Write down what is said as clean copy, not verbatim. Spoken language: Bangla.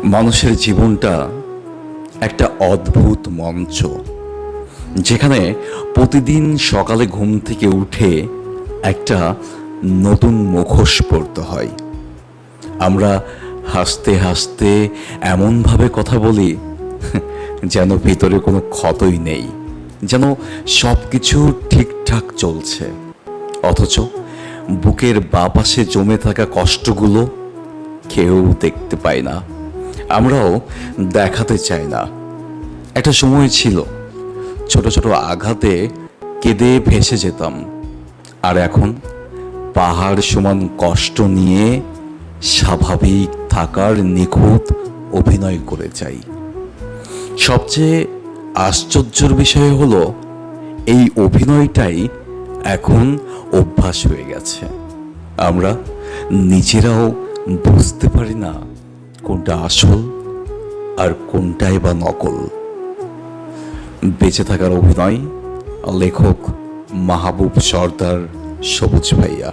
মানুষের জীবনটা একটা অদ্ভুত মঞ্চ, যেখানে প্রতিদিন সকালে ঘুম থেকে উঠে একটা নতুন মুখোশ পরতে হয়। আমরা হাসতে হাসতে এমনভাবে কথা বলি যেন ভিতরে কোনো ক্ষতই নেই, যেন সব কিছু ঠিকঠাক চলছে। অথচ বুকের বাঁ পাশে জমে থাকা কষ্টগুলো কেউ দেখতে পায় না, আমরাও দেখাতে চাই না। একটা সময় ছিল ছোট ছোট আঘাতে কেঁদে ভেসে যেতাম, আর এখন পাহাড় সমান কষ্ট নিয়ে স্বাভাবিক থাকার নিখুঁত অভিনয় করে যাই। সবচেয়ে আশ্চর্যের বিষয় হলো, এই অভিনয়টাই এখন অভ্যাস হয়ে গেছে। আমরা নিজেরাও বুঝতে পারি না কোনটা আসল আর কোনটাই বা নকল। বেঁচে থাকার অভিনয়, লেখক মাহবুব সরদার, সবুজ ভাইয়া।